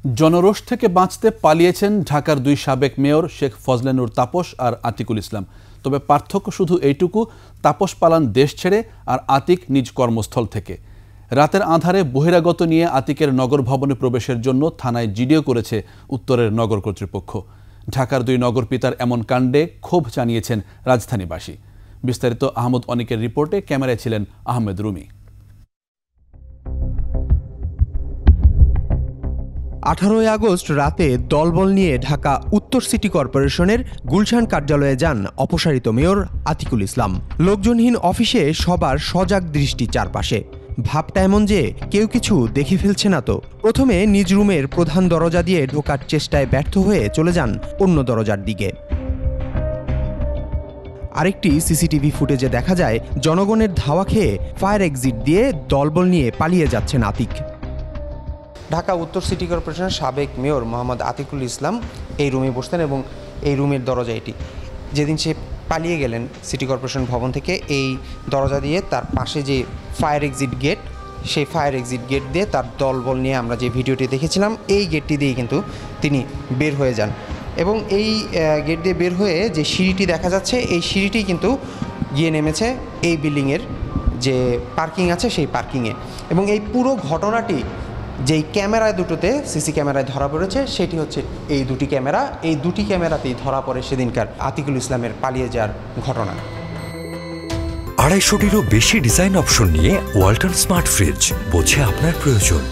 জনরোষ থেকে বাঁচতে পালিয়েছেন ঢাকার দুই সাবেক মেয়র শেখ ফজলে নূর তাপস আর আতিকুল ইসলাম। তবে পার্থক্য শুধু এইটুকু, তাপস পালান দেশ ছেড়ে আর আতিক নিজ কর্মস্থল থেকে। রাতের আঁধারে বহিরাগত নিয়ে আতিকের নগর ভবনে প্রবেশের জন্য থানায় জিডিও করেছে উত্তরের নগর কর্তৃপক্ষ। ঢাকার দুই নগর পিতার এমন কাণ্ডে ক্ষোভ জানিয়েছেন রাজধানীবাসী। বিস্তারিত আহমদ অনিকের রিপোর্টে, ক্যামেরায় ছিলেন আহমেদ রুমি। 18 আগস্ট রাতে দলবল নিয়ে ঢাকা উত্তর সিটি কর্পোরেশনের গুলশান কার্যালয়ে যান অপসারিত মেয়র আতিকুল ইসলাম। লোকজনহীন অফিসে সবার সজাগ দৃষ্টি চারপাশে। ভাবটা এমন যে কেউ কিছু দেখে ফেলছে না তো। প্রথমে নিজ রুমের প্রধান দরজা দিয়ে ঢোকার চেষ্টায় ব্যর্থ হয়ে চলে যান অন্য দরজার দিকে। আরেকটি সিসিটিভি ফুটেজে দেখা যায় জনগণের ধাওয়া খেয়ে ফায়ার এক্সিট দিয়ে দলবল নিয়ে পালিয়ে যাচ্ছেন আতিক। ঢাকা উত্তর সিটি কর্পোরেশনের সাবেক মেয়র মোহাম্মদ আতিকুল ইসলাম এই রুমে বসতেন এবং এই রুমের দরজা এটি। যেদিন সে পালিয়ে গেলেন সিটি কর্পোরেশন ভবন থেকে, এই দরজা দিয়ে তার পাশে যে ফায়ার এক্সিট গেট, সেই ফায়ার এক্সিট গেট দিয়ে তার দলবল নিয়ে আমরা যে ভিডিওটি দেখেছিলাম, এই গেটটি দিয়ে কিন্তু তিনি বের হয়ে যান। এবং এই গেট দিয়ে বের হয়ে যে সিঁড়িটি দেখা যাচ্ছে, এই সিঁড়িটি কিন্তু গিয়ে নেমেছে এই বিল্ডিংয়ের যে পার্কিং আছে সেই পার্কিংয়ে। এবং এই পুরো ঘটনাটি যেই ক্যামেরায় দুটোতে সিসি ক্যামেরায় ধরা পড়েছে, সেটি হচ্ছে এই দুটি ক্যামেরা। এই দুটি ক্যামেরাতেই ধরা পড়ে সেদিনকার আতিকুল ইসলামের পালিয়ে যাওয়ার ঘটনা। 250-টিরও বেশি ডিজাইন অপশন নিয়ে ওয়ালটন স্মার্ট ফ্রিজ, বোঝে আপনার প্রয়োজন।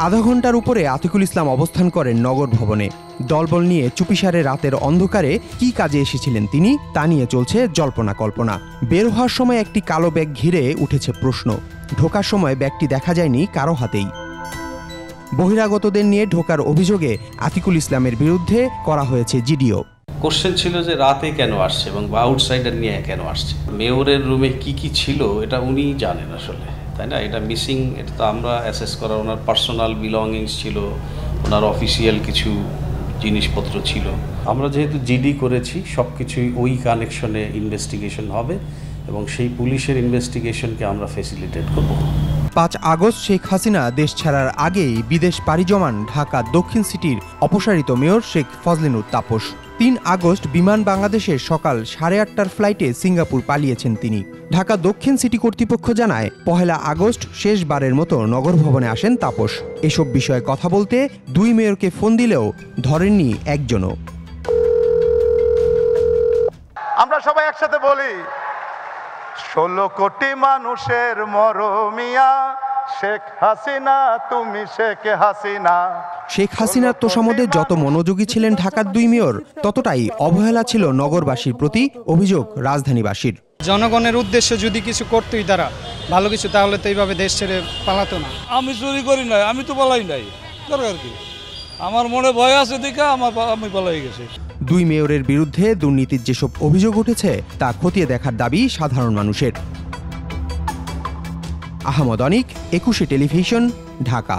আধা ঘন্টার উপরে আতিকুল ইসলাম অবস্থান করেন নগর ভবনে। দলবল নিয়ে চুপিসারে রাতের অন্ধকারে কি কাজে এসেছিলেন তিনি, তা নিয়ে চলছে জল্পনা কল্পনা। বের হওয়ার সময় একটি কালো ব্যাগ ঘিরে উঠেছে প্রশ্ন। ঢোকার সময় ব্যাগটি দেখা যায়নি কারো হাতেই। বহিরাগতদের নিয়ে ঢোকার অভিযোগে আতিকুল ইসলামের বিরুদ্ধে করা হয়েছে জিডিও। কোশ্চেন ছিল যে রাতে কেন আসছে এবং আউটসাইডার নিয়ে কেন আসছে। মেয়রের রুমে কি কি ছিল এটা উনি জানেন আসলে, তাই না? এটা মিসিং, এটা তো আমরা অ্যাসেস করা। ওনার পার্সোনাল বিলঙ্গিংস ছিল, ওনার অফিসিয়াল কিছু জিনিসপত্র ছিল। আমরা যেহেতু জিডি করেছি, সব কিছুই ওই কানেকশনে ইনভেস্টিগেশন হবে এবং সেই পুলিশের ইনভেস্টিগেশনকে আমরা ফ্যাসিলিটেট করব। 5 আগস্ট শেখ হাসিনা দেশ ছাড়ার আগেই বিদেশ পাড়ি জমান ঢাকা দক্ষিণ সিটির অপসারিত মেয়র শেখ ফজলে নূর তাপস। 3 আগস্ট বিমান বাংলাদেশের সকাল 8:30টার ফ্লাইটে সিঙ্গাপুর পালিয়েছেন তিনি। ঢাকা দক্ষিণ সিটি কর্তৃপক্ষ জানায় 1 আগস্ট শেষবারের মতো নগর ভবনে আসেন তাপস। এসব বিষয়ে কথা বলতে দুই মেয়রকে ফোন দিলেও ধরেননি একজনও। আমরা সবাই একসাথে বলি, 16 কোটি মানুষের মরমিয়া শেখ হাসিনা, তুমি শেখ হাসিনা। শেখ হাসিনার তোষামদে যত মনোযোগী ছিলেন ঢাকার দুই মেয়র, ততটাই অবহেলা ছিল নগরবাসীর প্রতি, অভিযোগ রাজধানীবাসীর। জনগণের উদ্দেশ্যে যদি কিছু করতেই তারা ভালো কিছু, তাহলে তো এইভাবে দেশ ছেড়ে পালাতো না। আমি চুরি করি নাই, আমি তো পালাই নাই, দরকার কি? আমার মনে ভয় আছে দেখে আমি পালাই গেছি। দুই মেয়রের বিরুদ্ধে দুর্নীতির যেসব অভিযোগ উঠেছে তা খতিয়ে দেখার দাবি সাধারণ মানুষের। আহমদ অনিক, 21 টেলিভিশন, ঢাকা।